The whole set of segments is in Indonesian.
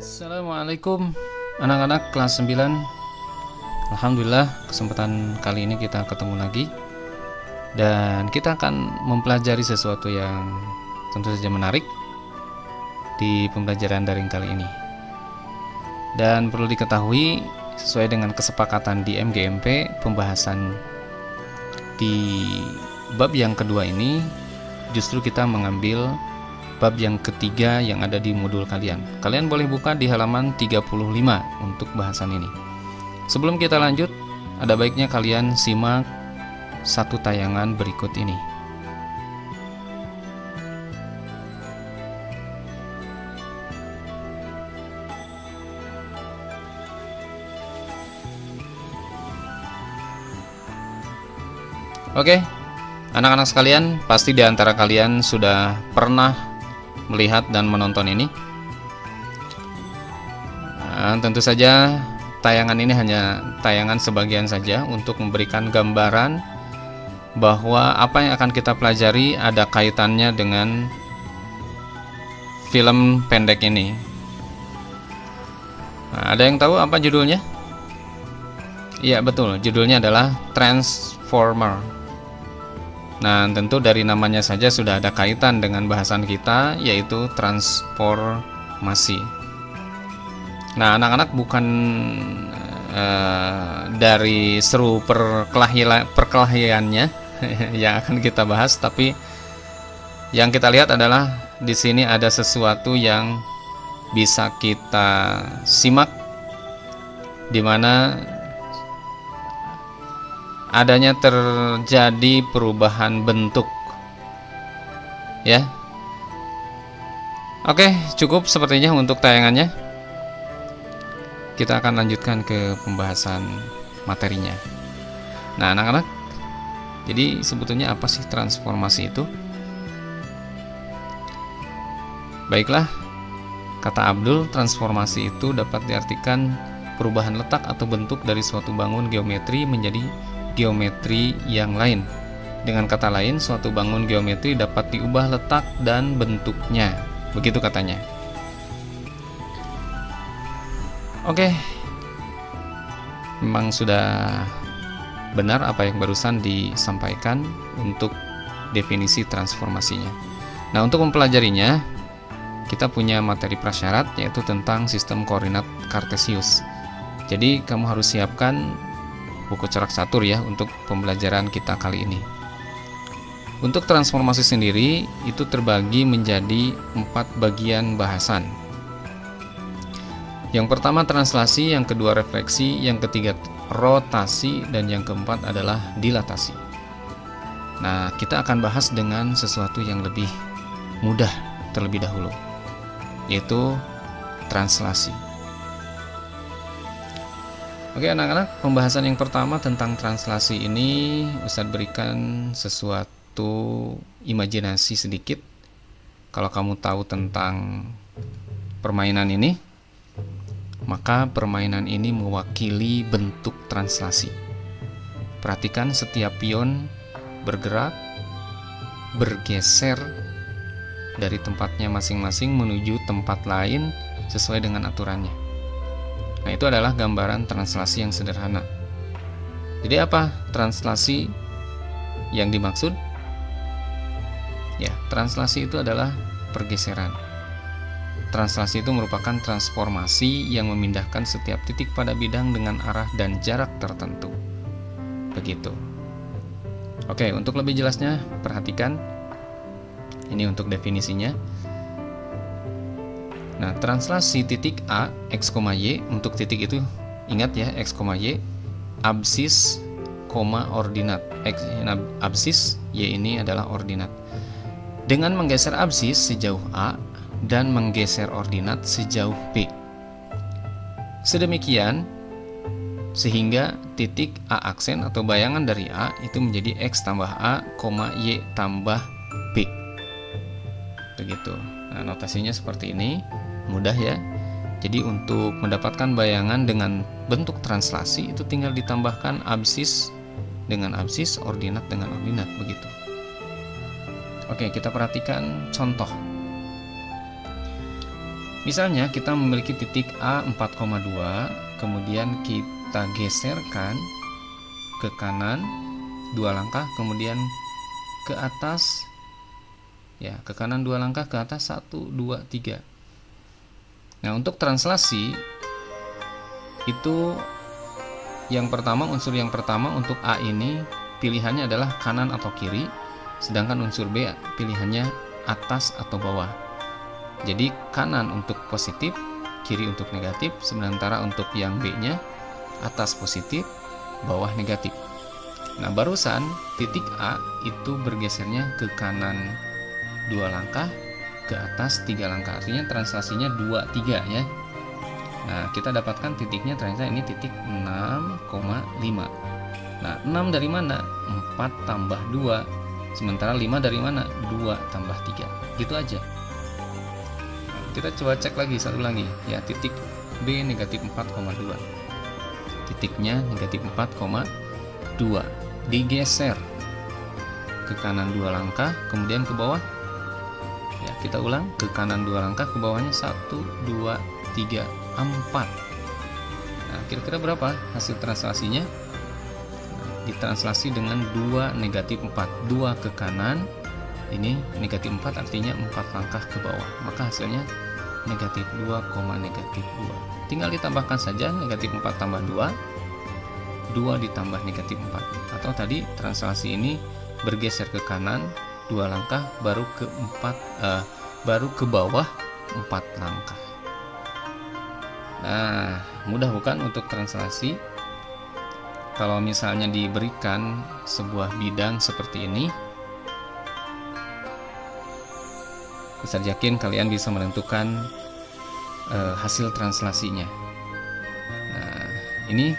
Assalamualaikum anak-anak kelas 9. Alhamdulillah kesempatan kali ini kita ketemu lagi dan kita akan mempelajari sesuatu yang tentu saja menarik di pembelajaran daring kali ini. Dan perlu diketahui sesuai dengan kesepakatan di MGMP, pembahasan di bab yang kedua ini justru kita mengambil bab yang ketiga yang ada di modul kalian. Kalian boleh buka di halaman 35 untuk bahasan ini. Sebelum kita lanjut, ada baiknya kalian simak satu tayangan berikut ini. Oke, anak-anak sekalian, pasti di antara kalian sudah pernah melihat dan menonton ini. Tentu saja tayangan ini hanya tayangan sebagian saja untuk memberikan gambaran bahwa apa yang akan kita pelajari ada kaitannya dengan film pendek ini. Ada yang tahu apa judulnya? Iya betul, judulnya adalah Transformer. Nah, tentu dari namanya saja sudah ada kaitan dengan bahasan kita, yaitu transformasi. Nah, anak-anak bukan dari seru perkelahiannya yang akan kita bahas, tapi yang kita lihat adalah di sini ada sesuatu yang bisa kita simak, di mana adanya terjadi perubahan bentuk, ya. Oke, cukup sepertinya untuk tayangannya. Kita akan lanjutkan ke pembahasan materinya. Nah, anak-anak, jadi sebetulnya apa sih transformasi itu? Baiklah, kata Abdul, transformasi itu dapat diartikan perubahan letak atau bentuk dari suatu bangun geometri menjadi geometri yang lain. Dengan kata lain, suatu bangun geometri dapat diubah letak dan bentuknya. Begitu katanya. Oke. Memang sudah benar apa yang barusan disampaikan untuk definisi transformasinya. Nah, untuk mempelajarinya, kita punya materi prasyarat yaitu tentang sistem koordinat Kartesius. Jadi, kamu harus siapkan buku corak catur ya untuk pembelajaran kita kali ini. Untuk transformasi sendiri itu terbagi menjadi 4 bagian bahasan. Yang pertama translasi, yang kedua refleksi, yang ketiga rotasi, dan yang keempat adalah dilatasi. Nah, kita akan bahas dengan sesuatu yang lebih mudah terlebih dahulu, yaitu translasi. Oke anak-anak, pembahasan yang pertama tentang translasi ini Ustadz berikan sesuatu imajinasi sedikit. Kalau kamu tahu tentang permainan ini, maka permainan ini mewakili bentuk translasi. Perhatikan setiap pion bergerak, bergeser dari tempatnya masing-masing menuju tempat lain sesuai dengan aturannya. Nah, itu adalah gambaran translasi yang sederhana. Jadi apa translasi yang dimaksud? Ya, translasi itu adalah pergeseran. Translasi itu merupakan transformasi yang memindahkan setiap titik pada bidang dengan arah dan jarak tertentu. Begitu. Oke, untuk lebih jelasnya perhatikan. Ini untuk definisinya. Nah, translasi titik A, X, Y, untuk titik itu ingat ya, X, Y, absis, ordinat. X, absis, Y ini adalah ordinat. Dengan menggeser absis sejauh A dan menggeser ordinat sejauh B. Sedemikian, sehingga titik A aksen atau bayangan dari A itu menjadi X tambah A, Y tambah B. Begitu. Nah, notasinya seperti ini. Mudah ya. Jadi untuk mendapatkan bayangan dengan bentuk translasi itu tinggal ditambahkan absis dengan absis, ordinat dengan ordinat, begitu. Oke, kita perhatikan contoh. Misalnya kita memiliki titik A 4,2, kemudian kita geserkan ke kanan 2 langkah, kemudian ke atas, ya, ke kanan 2 langkah, ke atas 1, 2, 3. Nah, untuk translasi itu yang pertama, unsur yang pertama untuk A ini pilihannya adalah kanan atau kiri, sedangkan unsur B pilihannya atas atau bawah. Jadi kanan untuk positif, kiri untuk negatif, sementara untuk yang B-nya atas positif, bawah negatif. Nah, barusan titik A itu bergesernya ke kanan 2 langkah, ke atas 3 langkah. Artinya translasinya 2, 3 ya. Nah, kita dapatkan titiknya ternyata ini titik 6,5. Nah, 6 dari mana? 4 tambah 2. Sementara 5 dari mana? 2 tambah 3. Gitu aja. Kita coba cek lagi satu lagi ya, titik B negatif 4,2. Titiknya negatif 4,2. Digeser ke kanan 2 langkah, kemudian ke bawah. Ya, kita ulang, ke kanan 2 langkah, ke bawahnya 1, 2, 3, 4. Nah, kira-kira berapa hasil translasinya? Ditranslasi dengan 2 negatif 4. 2 ke kanan, ini negatif 4 artinya 4 langkah ke bawah. Maka hasilnya negatif 2, negatif 2. Tinggal ditambahkan saja negatif 4 tambah 2, 2 ditambah negatif 4. Atau tadi translasi ini bergeser ke kanan 2 langkah, baru ke bawah 4 langkah. Nah, mudah bukan untuk translasi? Kalau misalnya diberikan sebuah bidang seperti ini, bisa yakin kalian bisa menentukan hasil translasinya. Nah, ini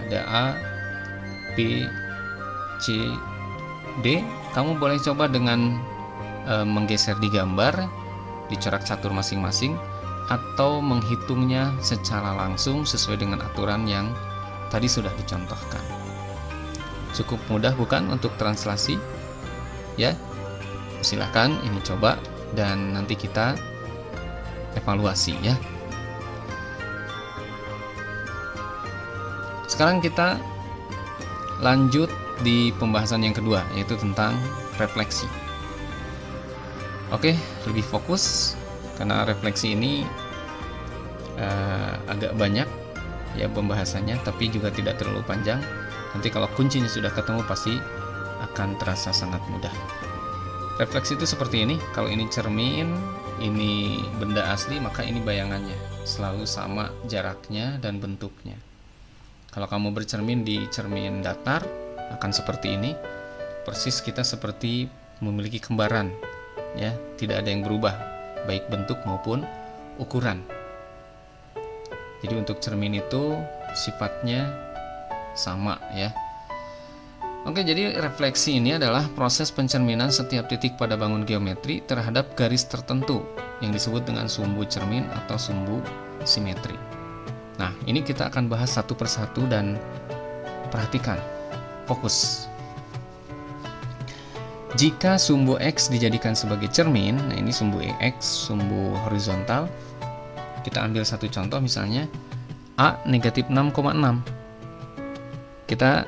ada A, B, C, D. Kamu boleh coba dengan menggeser di gambar, di corak catur masing-masing, atau menghitungnya secara langsung sesuai dengan aturan yang tadi sudah dicontohkan. Cukup mudah bukan untuk translasi? Ya, silahkan ini coba dan nanti kita evaluasi ya. Sekarang kita lanjut di pembahasan yang kedua, yaitu tentang refleksi. Oke, lebih fokus karena refleksi ini agak banyak ya pembahasannya, tapi juga tidak terlalu panjang. Nanti kalau kuncinya sudah ketemu pasti akan terasa sangat mudah. Refleksi itu seperti ini. Kalau ini cermin, ini benda asli, maka ini bayangannya selalu sama jaraknya dan bentuknya. Kalau kamu bercermin di cermin datar, akan seperti ini. Persis kita seperti memiliki kembaran ya, tidak ada yang berubah baik bentuk maupun ukuran. Jadi untuk cermin itu sifatnya sama ya. Oke, jadi refleksi ini adalah proses pencerminan setiap titik pada bangun geometri terhadap garis tertentu yang disebut dengan sumbu cermin atau sumbu simetri. Nah, ini kita akan bahas satu persatu dan perhatikan, fokus. Jika sumbu X dijadikan sebagai cermin, nah ini sumbu X, sumbu horizontal. Kita ambil satu contoh misalnya A negatif 6,6. Kita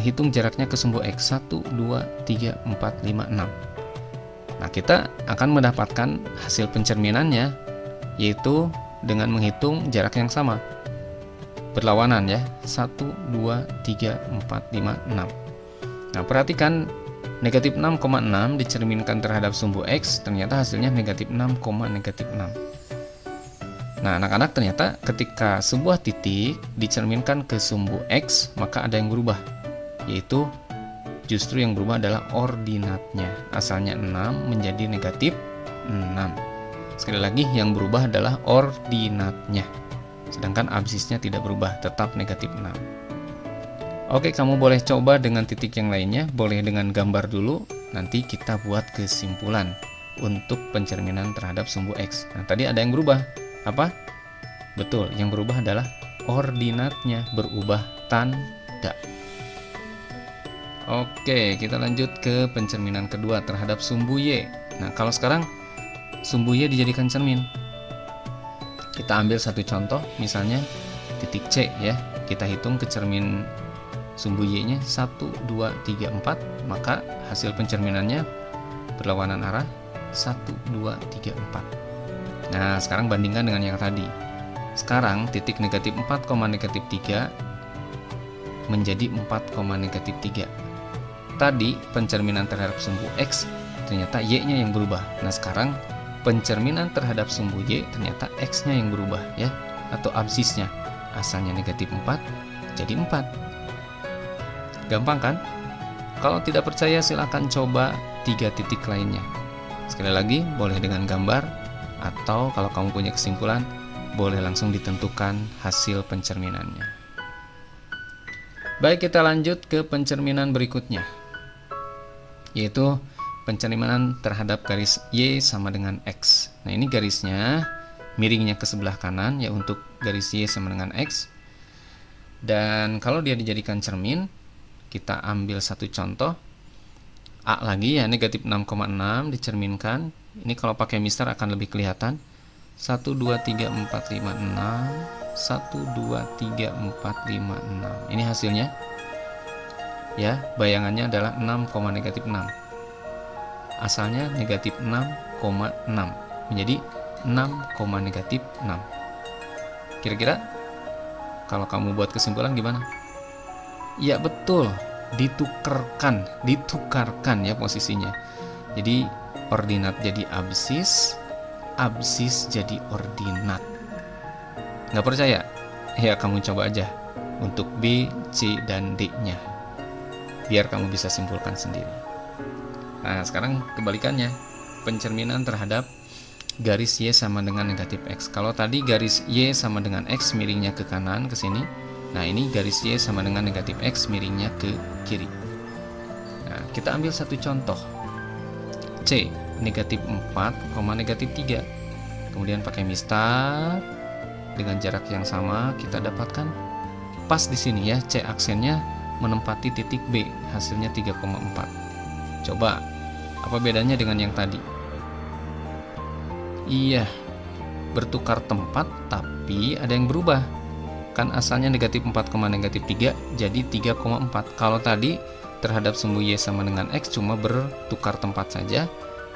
hitung jaraknya ke sumbu X 1, 2, 3, 4, 5, 6. Nah, kita akan mendapatkan hasil pencerminannya yaitu dengan menghitung jarak yang sama, berlawanan ya, 1, 2, 3, 4, 5, 6. Nah, perhatikan negatif 6,6 dicerminkan terhadap sumbu X, ternyata hasilnya negatif 6, negatif 6. Nah, anak-anak, ternyata ketika sebuah titik dicerminkan ke sumbu X, maka ada yang berubah, yaitu justru yang berubah adalah ordinatnya. Asalnya 6 menjadi negatif 6. Sekali lagi, yang berubah adalah ordinatnya, sedangkan absisnya tidak berubah, tetap negatif 6. Oke, kamu boleh coba dengan titik yang lainnya, boleh dengan gambar dulu, nanti kita buat kesimpulan untuk pencerminan terhadap sumbu X. Nah, tadi ada yang berubah. Apa? Betul, yang berubah adalah ordinatnya, berubah tanda. Oke, kita lanjut ke pencerminan kedua terhadap sumbu Y. Nah, kalau sekarang sumbu Y dijadikan cermin. Kita ambil satu contoh, misalnya titik C ya. Kita hitung ke cermin sumbu Y-nya 1, 2, 3, 4, maka hasil pencerminannya berlawanan arah 1, 2, 3, 4. Nah, sekarang bandingkan dengan yang tadi. Sekarang titik negatif 4, negatif 3 menjadi 4, negatif 3. Tadi pencerminan terhadap sumbu X, ternyata Y-nya yang berubah. Nah, sekarang pencerminan terhadap sumbu Y, ternyata X-nya yang berubah ya, atau absisnya. Asalnya negatif 4, jadi 4. Gampang kan? Kalau tidak percaya silahkan coba 3 titik lainnya. Sekali lagi, boleh dengan gambar, atau kalau kamu punya kesimpulan, boleh langsung ditentukan hasil pencerminannya. Baik, kita lanjut ke pencerminan berikutnya, yaitu pencerminan terhadap garis Y sama dengan X. Nah, ini garisnya miringnya ke sebelah kanan ya untuk garis Y sama dengan X. Dan kalau dia dijadikan cermin, kita ambil satu contoh A lagi ya, negatif 6,6 dicerminkan. Ini kalau pakai mister akan lebih kelihatan. 1, 2, 3, 4, 5, 6 1, 2, 3, 4, 5, 6. Ini hasilnya ya, bayangannya adalah 6, negatif 6. Asalnya negatif 6,6 menjadi 6, negatif 6. Kira-kira kalau kamu buat kesimpulan gimana? Ya betul, ditukarkan ya posisinya. Jadi ordinat jadi absis, absis jadi ordinat. Nggak percaya? Ya kamu coba aja untuk B, C, dan D-nya, biar kamu bisa simpulkan sendiri. Nah, sekarang kebalikannya, pencerminan terhadap garis Y sama dengan negatif X. Kalau tadi garis Y sama dengan X miringnya ke kanan ke sini, nah ini garis Y sama dengan negatif X miringnya ke kiri. Nah, kita ambil satu contoh, C negatif 4, negatif 3. Kemudian pakai mistar dengan jarak yang sama, kita dapatkan pas di sini ya, C aksennya menempati titik B, hasilnya 3,4. Coba apa bedanya dengan yang tadi? Iya, bertukar tempat, tapi ada yang berubah. Kan asalnya negatif 4, negatif 3 jadi 3,4. Kalau tadi terhadap sumbu Y sama dengan X cuma bertukar tempat saja.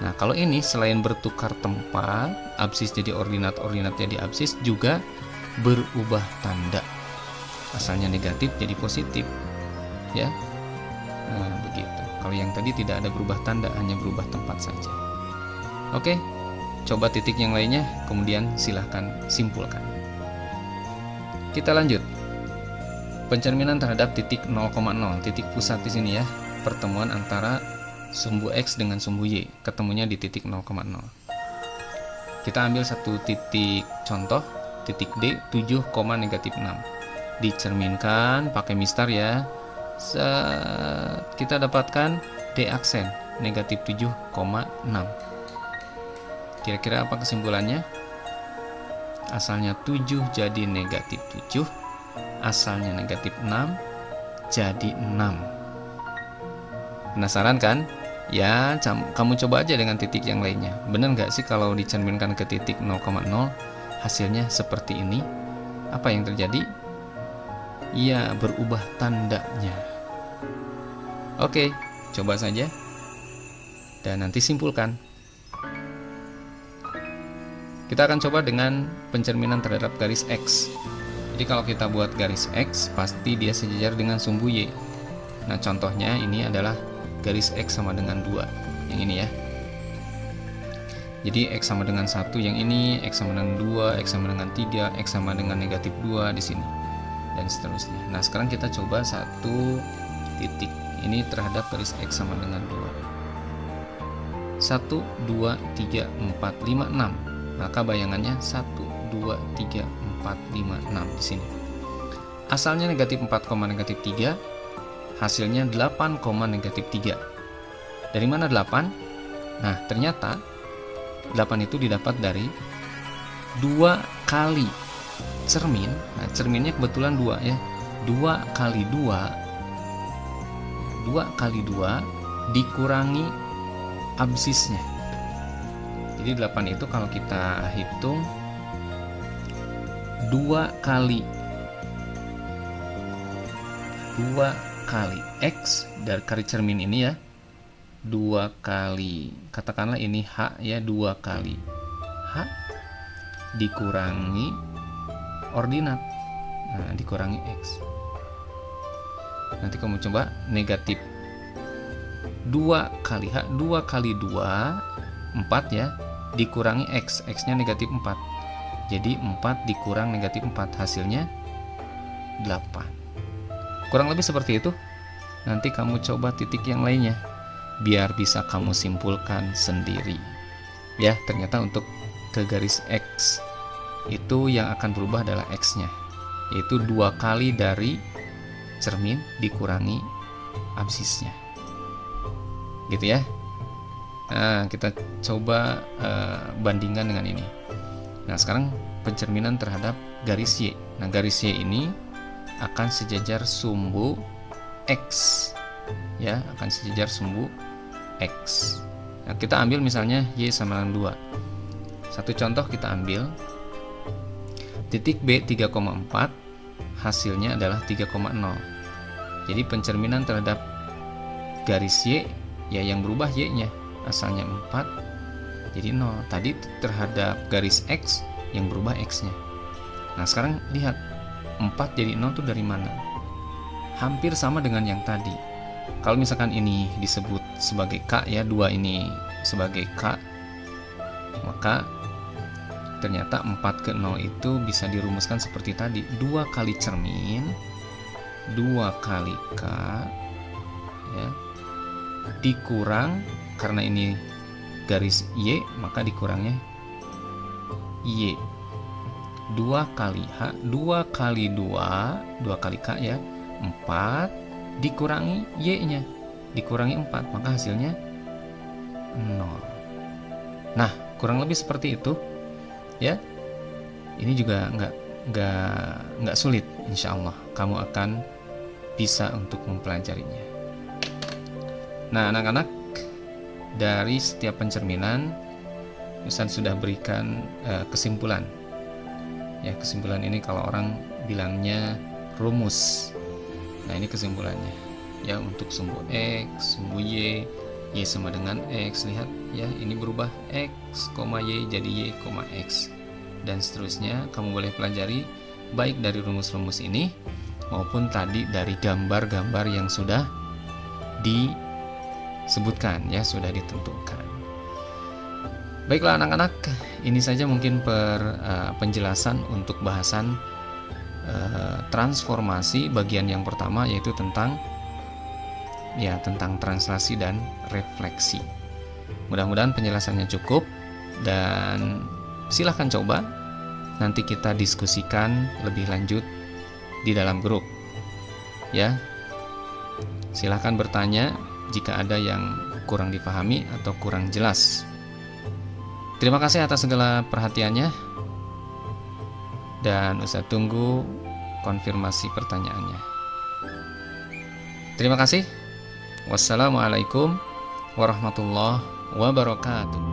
Nah, kalau ini selain bertukar tempat, absis jadi ordinat, ordinat jadi absis, juga berubah tanda. Asalnya negatif jadi positif. Ya. Nah, begitu. Kalau yang tadi tidak ada berubah tanda, hanya berubah tempat saja. Oke. Coba titik yang lainnya, kemudian silahkan simpulkan. Kita lanjut. Pencerminan terhadap titik 0,0, titik pusat di sini ya. Pertemuan antara sumbu X dengan sumbu Y, ketemunya di titik 0,0. Kita ambil satu titik contoh, titik D 7, negatif 6. Dicerminkan pakai mistar ya. Kita dapatkan D aksen negatif 7,6. Kira-kira apa kesimpulannya? Asalnya 7 jadi negatif 7, asalnya negatif 6 jadi 6. Penasaran kan? Ya, kamu coba aja dengan titik yang lainnya. Benar nggak sih kalau dicerminkan ke titik 0,0 hasilnya seperti ini? Apa yang terjadi? Ya, berubah tandanya. Oke, coba saja dan nanti simpulkan. Kita akan coba dengan pencerminan terhadap garis X. Jadi kalau kita buat garis X, pasti dia sejajar dengan sumbu Y. Nah, contohnya ini adalah garis X sama dengan 2, yang ini ya. Jadi X sama dengan 1 yang ini, X sama dengan 2, X sama dengan 3, X sama dengan negatif 2 di sini, dan seterusnya. Nah, sekarang kita coba satu titik ini terhadap garis X sama dengan 2. 1, 2, 3, 4, 5, 6. Maka bayangannya 1, 2, 3, 4, 5, 6 di sini. Asalnya negatif 4, negatif 3, hasilnya 8, negatif 3. Dari mana 8? Nah, ternyata 8 itu didapat dari 2 kali cermin. Nah, cerminnya kebetulan 2 ya. 2 kali 2 dikurangi absisnya. Jadi 8 itu kalau kita hitung 2 kali X dari kali cermin ini ya, 2 kali, katakanlah ini H ya, 2 kali H dikurangi ordinat, nah dikurangi X. Nanti kamu coba negatif 2 kali H, 2 kali 2 4 ya, dikurangi X, X nya negatif 4, jadi 4 dikurang negatif 4 hasilnya 8. Kurang lebih seperti itu. Nanti kamu coba titik yang lainnya biar bisa kamu simpulkan sendiri ya. Ternyata untuk ke garis X itu yang akan berubah adalah X nya, yaitu 2 kali dari cermin dikurangi absisnya, gitu ya. Nah, kita coba bandingkan dengan ini. Nah, sekarang pencerminan terhadap garis Y. Nah, garis Y ini akan sejajar sumbu X ya, akan sejajar sumbu X. Nah, kita ambil misalnya Y sama dengan 2. Satu contoh kita ambil titik B 3,4, hasilnya adalah 3,0. Jadi pencerminan terhadap garis Y ya, yang berubah Y nya, asalnya 4 jadi 0. Tadi terhadap garis X yang berubah X nya. Nah, sekarang lihat 4 jadi 0 itu dari mana? Hampir sama dengan yang tadi. Kalau misalkan ini disebut sebagai K ya, 2 ini sebagai K, maka ternyata 4 ke 0 itu bisa dirumuskan seperti tadi, 2 kali cermin 2 kali K ya, dikurang, karena ini garis Y maka dikurangnya Y, 2 kali H, 2 kali 2 kali K ya, 4 dikurangi Y nya, dikurangi 4, maka hasilnya 0. Nah, kurang lebih seperti itu ya. Ini juga nggak sulit, insya Allah kamu akan bisa untuk mempelajarinya. Nah, anak-anak, dari setiap pencerminan Ustaz sudah berikan kesimpulan ya. Kesimpulan ini kalau orang bilangnya rumus. Nah, ini kesimpulannya ya, untuk sumbu X, sumbu Y, Y sama dengan X, lihat ya, ini berubah X, Y jadi Y, X, dan seterusnya. Kamu boleh pelajari baik dari rumus-rumus ini maupun tadi dari gambar-gambar yang sudah disebutkan ya, sudah ditentukan. Baiklah anak-anak, ini saja mungkin penjelasan untuk bahasan transformasi bagian yang pertama, yaitu tentang translasi dan refleksi. Mudah-mudahan penjelasannya cukup, dan silahkan coba nanti kita diskusikan lebih lanjut di dalam grup ya. Silahkan bertanya jika ada yang kurang dipahami atau kurang jelas. Terima kasih atas segala perhatiannya, dan Ustaz tunggu konfirmasi pertanyaannya. Terima kasih. Wassalamualaikum warahmatullahi wabarakatuh.